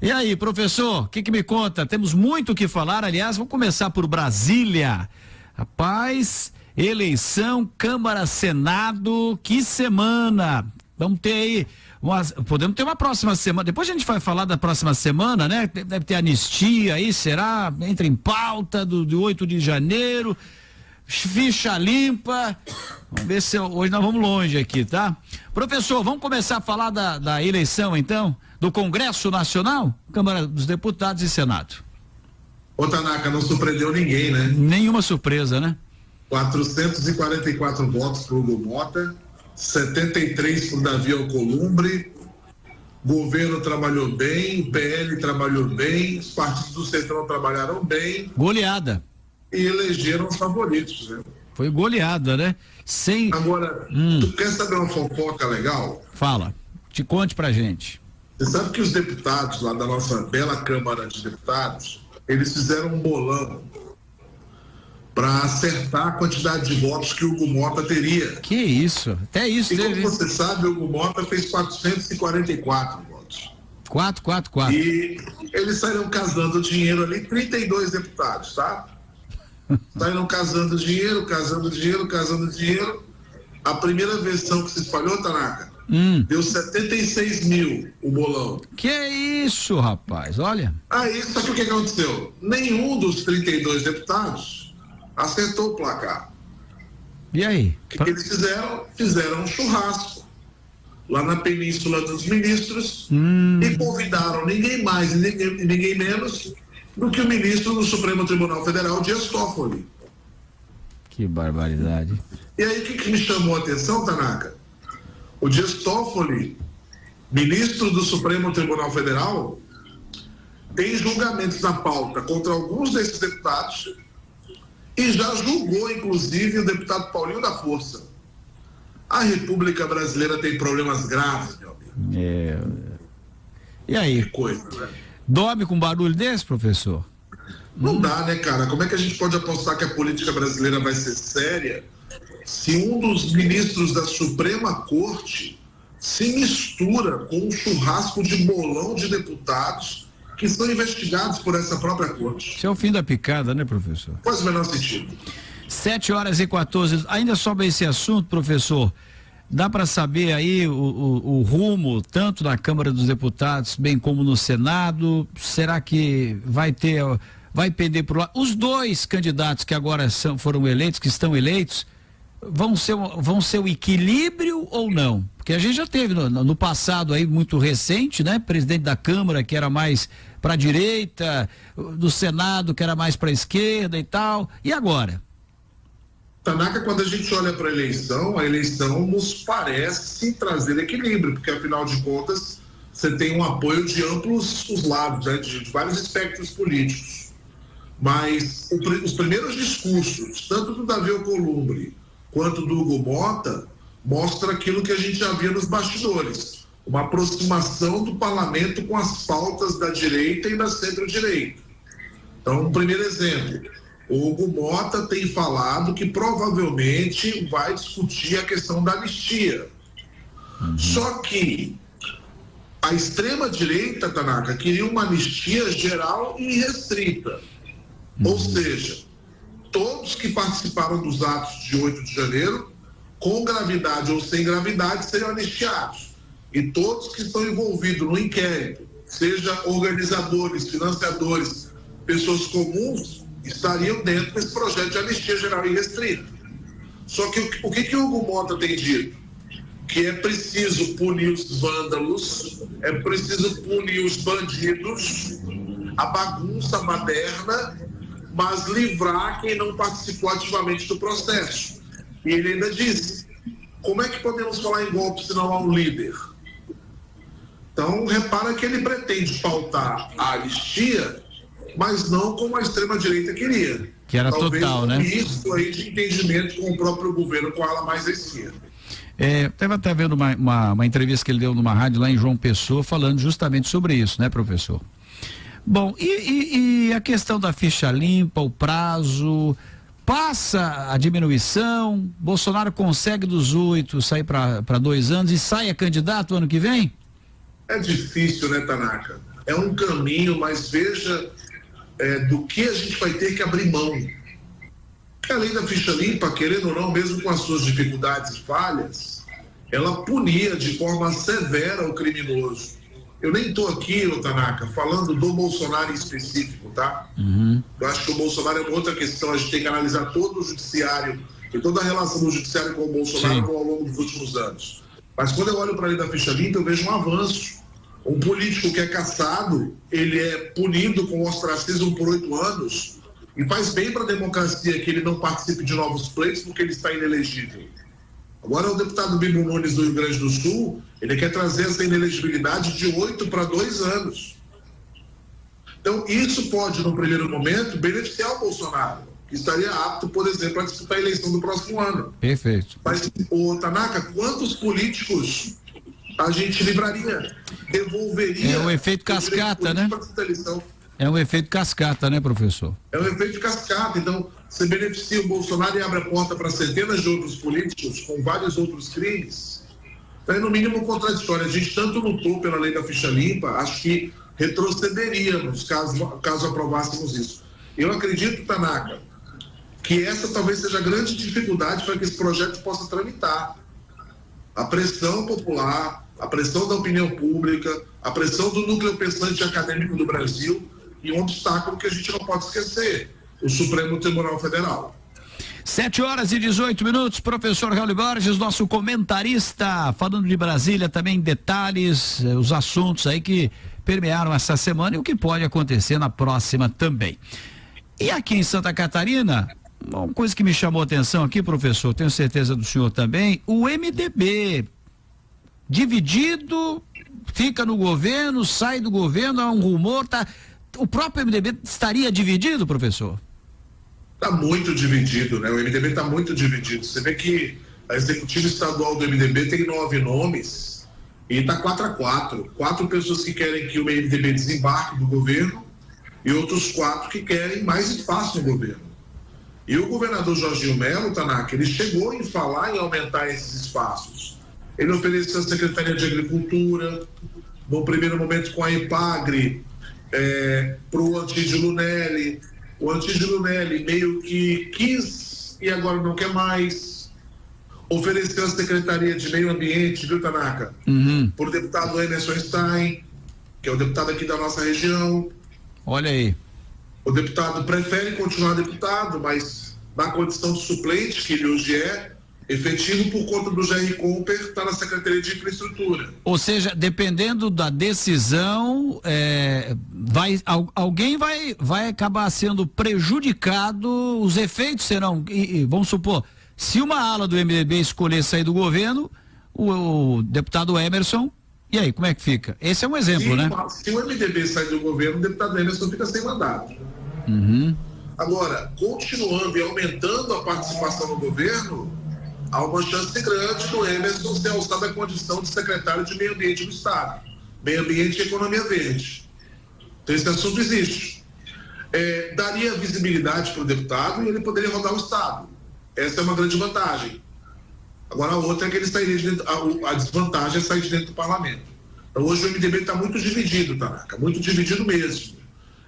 E aí, professor, o que me conta? Temos muito o que falar, aliás, vamos começar por Brasília. Rapaz, eleição, Câmara, Senado, que semana! Vamos ter aí, podemos ter uma próxima semana, depois a gente vai falar da próxima semana, né? Deve ter anistia aí, será? Entra em pauta do 8 de janeiro, ficha limpa, vamos ver se hoje nós vamos longe aqui, tá? Professor, vamos começar a falar da eleição então, do Congresso Nacional, Câmara dos Deputados e Senado. Ô Tanaka, não surpreendeu ninguém, né? Nenhuma surpresa, né? 444 votos para o Hugo Mota, 73 para o Davi Alcolumbre, governo trabalhou bem, o PL trabalhou bem, os partidos do Centrão trabalharam bem. Goleada. E elegeram os favoritos, né? Foi goleada, né? Agora, tu quer saber uma fofoca legal? Fala, te conte pra gente. Você sabe que os deputados lá da nossa bela Câmara de Deputados, eles fizeram um bolão para acertar a quantidade de votos que o Hugo Mota teria. Que isso, até isso e teve. Como você sabe, o Hugo Mota fez 444 votos. 444. E eles saíram casando dinheiro ali, 32 deputados, tá? Saíram casando dinheiro. A primeira versão que se espalhou, Tanaka, deu 76 mil o bolão. Que isso, rapaz, olha. Aí, só que o que aconteceu? Nenhum dos 32 deputados acertou o placar. E aí? O que eles fizeram? Fizeram um churrasco lá na Península dos Ministros e convidaram ninguém mais e ninguém menos do que o ministro do Supremo Tribunal Federal, Dias Toffoli. Que barbaridade. E aí, o que me chamou a atenção, Tanaka? O Dias Toffoli, ministro do Supremo Tribunal Federal, tem julgamentos na pauta contra alguns desses deputados e já julgou, inclusive, o deputado Paulinho da Força. A República Brasileira tem problemas graves, meu amigo. E aí? Que coisa, né? Dorme com barulho desse, professor? Não dá, né, cara? Como é que a gente pode apostar que a política brasileira vai ser séria se um dos ministros da Suprema Corte se mistura com um churrasco de bolão de deputados que são investigados por essa própria corte? Isso é o fim da picada, né, professor? Faz o menor sentido. 7h14. Ainda sobre esse assunto, professor, dá para saber aí o rumo, tanto na Câmara dos Deputados, bem como no Senado? Será que vai pender por lá? Os dois candidatos que agora foram eleitos, que estão eleitos, vão ser o equilíbrio ou não? Porque a gente já teve no passado aí, muito recente, né? Presidente da Câmara que era mais para a direita, do Senado que era mais para a esquerda e tal. E agora? Tanaka, quando a gente olha para a eleição nos parece trazer equilíbrio, porque afinal de contas você tem um apoio de amplos os lados, né, de vários espectros políticos. Mas os primeiros discursos, tanto do Davi Alcolumbre quanto do Hugo Mota, mostra aquilo que a gente já via nos bastidores, uma aproximação do parlamento com as pautas da direita e da centro-direita. Então, um primeiro exemplo, o Hugo Mota tem falado que provavelmente vai discutir a questão da anistia. Só que a extrema-direita, Tanaka, queria uma anistia geral e restrita. Ou seja, todos que participaram dos atos de 8 de janeiro, com gravidade ou sem gravidade, seriam anistiados. E todos que estão envolvidos no inquérito, seja organizadores, financiadores, pessoas comuns, estariam dentro desse projeto de anistia geral e restrita. Só que o que o Hugo Mota tem dito? Que é preciso punir os vândalos, é preciso punir os bandidos, a bagunça moderna, mas livrar quem não participou ativamente do processo. E ele ainda disse, como é que podemos falar em golpe se não há um líder? Então, repara que ele pretende pautar a anistia, mas não como a extrema-direita queria. Que era talvez total, né? Isso aí de entendimento com o próprio governo, com a ala mais à esquerda. Estava até vendo uma entrevista que ele deu numa rádio lá em João Pessoa, falando justamente sobre isso, né, professor? Bom, e a questão da ficha limpa, o prazo, passa a diminuição, Bolsonaro consegue dos 8 sair para 2 anos e sai a candidato ano que vem? É difícil, né, Tanaka? é um caminho, mas veja do que a gente vai ter que abrir mão. Porque a lei da ficha limpa, querendo ou não, mesmo com as suas dificuldades e falhas, ela punia de forma severa o criminoso. Eu nem estou aqui, Tanaka, falando do Bolsonaro em específico, tá? Eu acho que o Bolsonaro é uma outra questão, a gente tem que analisar todo o judiciário e toda a relação do judiciário com o Bolsonaro ao longo dos últimos anos. Mas quando eu olho para a lei da ficha limpa, eu vejo um avanço. Um político que é cassado, ele é punido com ostracismo por 8 anos e faz bem para a democracia que ele não participe de novos pleitos porque ele está inelegível. Agora o deputado Bibo Nunes do Rio Grande do Sul, ele quer trazer essa inelegibilidade de 8 para 2 anos. Então isso pode, no primeiro momento, beneficiar o Bolsonaro, que estaria apto, por exemplo, a disputar a eleição do próximo ano. Perfeito. Mas, Tanaka, quantos políticos a gente livraria, devolveria... É o efeito cascata, né? É um efeito cascata, né, professor? É um efeito cascata. Então, você beneficia o Bolsonaro e abre a porta para centenas de outros políticos com vários outros crimes. Então, é no mínimo contraditório. A gente tanto lutou pela lei da ficha limpa, acho que retrocederíamos caso aprovássemos isso. Eu acredito, Tanaka, que essa talvez seja a grande dificuldade para que esse projeto possa tramitar. A pressão popular, a pressão da opinião pública, a pressão do núcleo pensante acadêmico do Brasil e um obstáculo que a gente não pode esquecer, o Supremo Tribunal Federal. 7h18, professor Raul Borges, nosso comentarista, falando de Brasília, também detalhes, os assuntos aí que permearam essa semana e o que pode acontecer na próxima também. E aqui em Santa Catarina, uma coisa que me chamou a atenção aqui, professor, tenho certeza do senhor também, o MDB dividido, fica no governo, sai do governo, há um rumor, o próprio MDB estaria dividido, professor? Está muito dividido, né? O MDB está muito dividido. Você vê que a executiva estadual do MDB tem 9 nomes e está 4-4. 4 pessoas que querem que o MDB desembarque do governo e outros 4 que querem mais espaço no governo. E o governador Jorginho Melo, Tanaka, ele chegou em falar em aumentar esses espaços. Ele ofereceu a Secretaria de Agricultura, no primeiro momento com a EPAGRE, para o Antídio Lunelli. O Antídio Lunelli meio que quis e agora não quer mais. Ofereceu a Secretaria de Meio Ambiente, viu, Tanaka? Por deputado Emerson Stein, que é o deputado aqui da nossa região. Olha aí. O deputado prefere continuar deputado, mas na condição de suplente, que ele hoje é, efetivo por conta do Jerry Comper, está na Secretaria de Infraestrutura. Ou seja, dependendo da decisão, alguém vai acabar sendo prejudicado, os efeitos serão, vamos supor, se uma ala do MDB escolher sair do governo, o deputado Emerson, e aí, como é que fica? Esse é um exemplo, né? Se o MDB sair do governo, o deputado Emerson fica sem mandato. Agora, continuando e aumentando a participação no governo, há uma chance grande do Emerson ser alçado à condição de secretário de Meio Ambiente do Estado. Meio Ambiente e Economia Verde. Então, esse assunto existe. Daria visibilidade para o deputado e ele poderia rodar o Estado. Essa é uma grande vantagem. Agora, a outra é que ele sairia de dentro, a desvantagem é sair de dentro do parlamento. Então, hoje o MDB está muito dividido, Tanaka, muito dividido mesmo.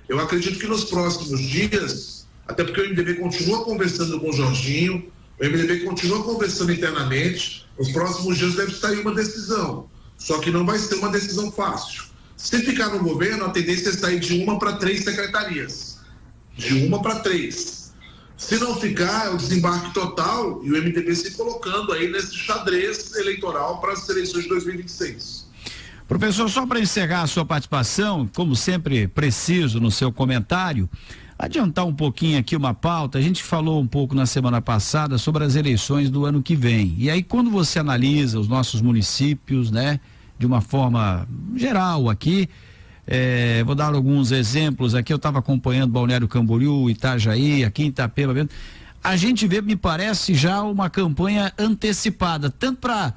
Eu acredito que nos próximos dias, até porque o MDB continua conversando com o Jorginho, o MDB continua conversando internamente, nos próximos dias deve sair uma decisão, só que não vai ser uma decisão fácil. Se ficar no governo, a tendência é sair de 1 para 3 secretarias. De 1 para 3. Se não ficar, é o desembarque total e o MDB se colocando aí nesse xadrez eleitoral para as eleições de 2026. Professor, só para encerrar a sua participação, como sempre preciso no seu comentário, adiantar um pouquinho aqui uma pauta. A gente falou um pouco na semana passada sobre as eleições do ano que vem. E aí, quando você analisa os nossos municípios, né, de uma forma geral aqui, vou dar alguns exemplos aqui. Eu estava acompanhando Balneário Camboriú, Itajaí, aqui em Itapema. A gente vê, me parece, já uma campanha antecipada, tanto para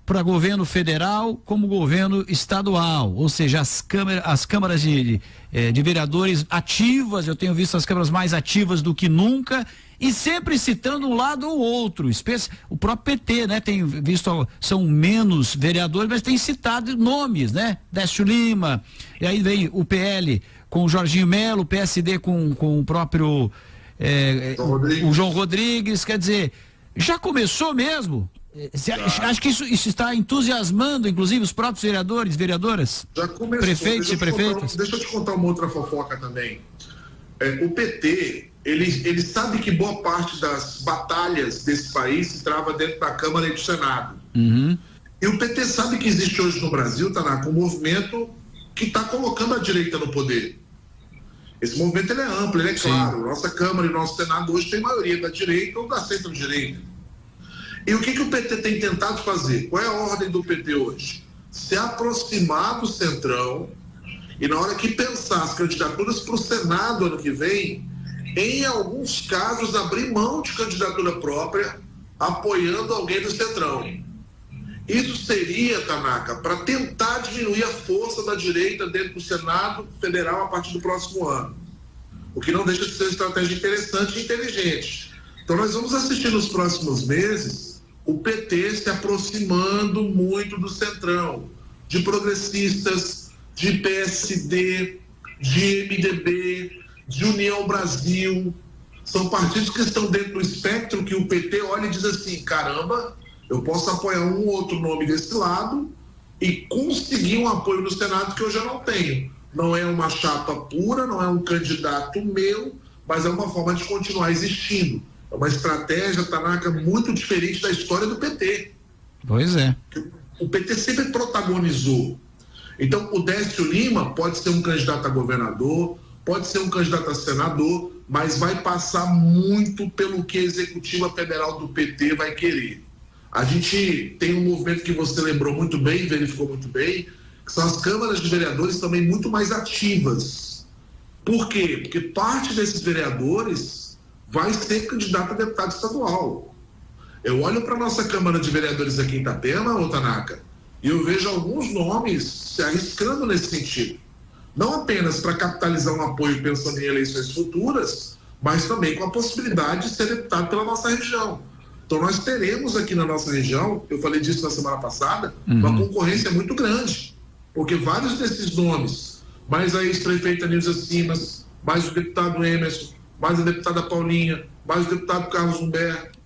para governo federal como governo estadual, ou seja, as câmaras de vereadores ativas, eu tenho visto as câmaras mais ativas do que nunca, e sempre citando um lado ou outro, o próprio PT, né? Tem visto, são menos vereadores, mas tem citado nomes, né? Décio Lima, e aí vem o PL com o Jorginho Melo, o PSD com o próprio o João Rodrigues, quer dizer, já começou mesmo? Acho que isso está entusiasmando, inclusive, os próprios vereadores, vereadoras? Já começou. Prefeitos e prefeitas? Deixa eu te contar uma outra fofoca também. O PT, ele sabe que boa parte das batalhas desse país se trava dentro da Câmara e do Senado. Uhum. E o PT sabe que existe hoje no Brasil, Tanaka, um movimento que está colocando a direita no poder. Esse movimento ele é amplo, ele é claro. Nossa Câmara e nosso Senado hoje tem maioria da direita ou da centro-direita. E o que o PT tem tentado fazer? Qual é a ordem do PT hoje? Se aproximar do Centrão e, na hora que pensar as candidaturas para o Senado ano que vem, em alguns casos abrir mão de candidatura própria, apoiando alguém do Centrão. Isso seria, Tanaka, para tentar diminuir a força da direita dentro do Senado Federal a partir do próximo ano. O que não deixa de ser uma estratégia interessante e inteligente. Então nós vamos assistir nos próximos meses o PT se aproximando muito do Centrão, de progressistas, de PSD, de MDB, de União Brasil. São partidos que estão dentro do espectro que o PT olha e diz assim, caramba, eu posso apoiar um ou outro nome desse lado e conseguir um apoio no Senado que eu já não tenho. Não é uma chapa pura, não é um candidato meu, mas é uma forma de continuar existindo. É uma estratégia, Tanaka, muito diferente da história do PT. Pois é. O PT sempre protagonizou. Então, o Décio Lima pode ser um candidato a governador, pode ser um candidato a senador, mas vai passar muito pelo que a executiva federal do PT vai querer. A gente tem um movimento que você lembrou muito bem, verificou muito bem, que são as câmaras de vereadores também muito mais ativas. Por quê? Porque parte desses vereadores vai ser candidato a deputado estadual. Eu olho para a nossa Câmara de Vereadores aqui em Itapema, Tanaka, e eu vejo alguns nomes se arriscando nesse sentido. Não apenas para capitalizar um apoio pensando em eleições futuras, mas também com a possibilidade de ser deputado pela nossa região. Então nós teremos aqui na nossa região, eu falei disso na semana passada, uma concorrência muito grande, porque vários desses nomes, mais a ex-prefeita Nilza Simas, mais o deputado Emerson, mais a deputada Paulinha, mais o deputado Carlos Humberto.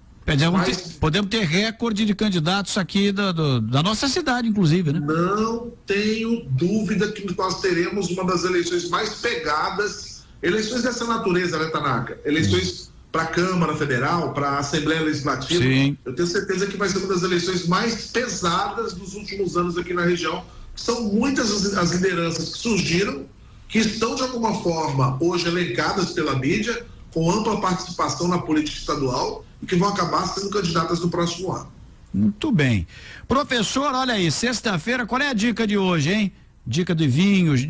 Podemos ter recorde de candidatos aqui da nossa cidade, inclusive, né? Não tenho dúvida que nós teremos uma das eleições mais pegadas, eleições dessa natureza, né, Tanaka? Eleições para a Câmara Federal, para a Assembleia Legislativa. Sim. Eu tenho certeza que vai ser uma das eleições mais pesadas dos últimos anos aqui na região. São muitas as lideranças que surgiram, que estão de alguma forma hoje elencadas pela mídia, com ampla participação na política estadual e que vão acabar sendo candidatas no próximo ano. Muito bem. Professor, olha aí, sexta-feira, qual é a dica de hoje, hein? Dica de vinhos,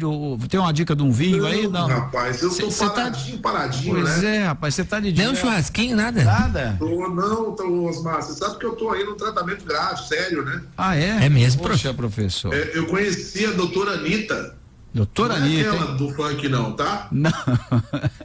tem uma dica de um vinho aí? Não, rapaz, eu tô paradinho, né? Pois é, rapaz, você tá de dia. Não, churrasquinho, nada? Nada? Osmar, você sabe que eu tô aí num tratamento grave, sério, né? Ah, é? É mesmo, professor. Eu conheci a doutora Anitta. Doutora Anitta. Anitta. Não é aquela do funk não, tá? Não.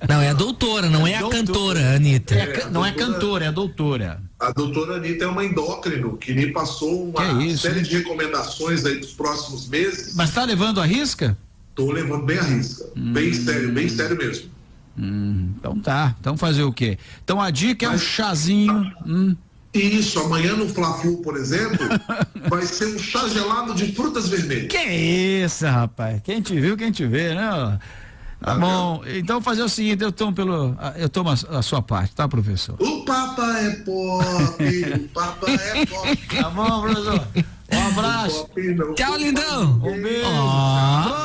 Não, é a doutora, não é a cantora, Anitta. Não é cantora, é a doutora. A doutora Anitta é uma endócrino que me passou uma série de recomendações aí dos próximos meses. Mas tá levando a risca? Tô levando bem a risca. Bem sério mesmo. Então tá. Então fazer o quê? Então a dica é um chazinho. Isso, amanhã no Fla-Flu, por exemplo, vai ser um chá gelado de frutas vermelhas. Que isso, rapaz? Quem te viu, quem te vê, né? Tá bom, então fazer o seguinte, eu tomo a sua parte, tá, professor? O Papa é pop, Tá bom, professor? Um abraço. Tchau, lindão. Um beijo.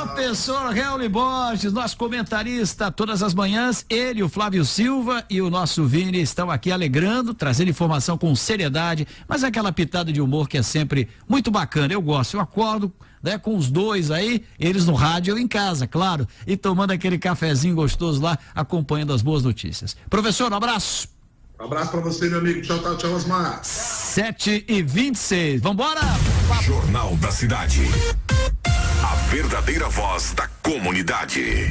Professor Reuli Borges, nosso comentarista todas as manhãs, ele, o Flávio Silva e o nosso Vini estão aqui alegrando, trazendo informação com seriedade, mas aquela pitada de humor que é sempre muito bacana. Eu gosto, eu acordo, né, com os dois aí, eles no rádio, eu em casa, claro, e tomando aquele cafezinho gostoso lá, acompanhando as boas notícias. Professor, um abraço. Um abraço pra você, meu amigo. Tchau, Osmar. 7h26. Vambora! Jornal da Cidade. A verdadeira voz da comunidade.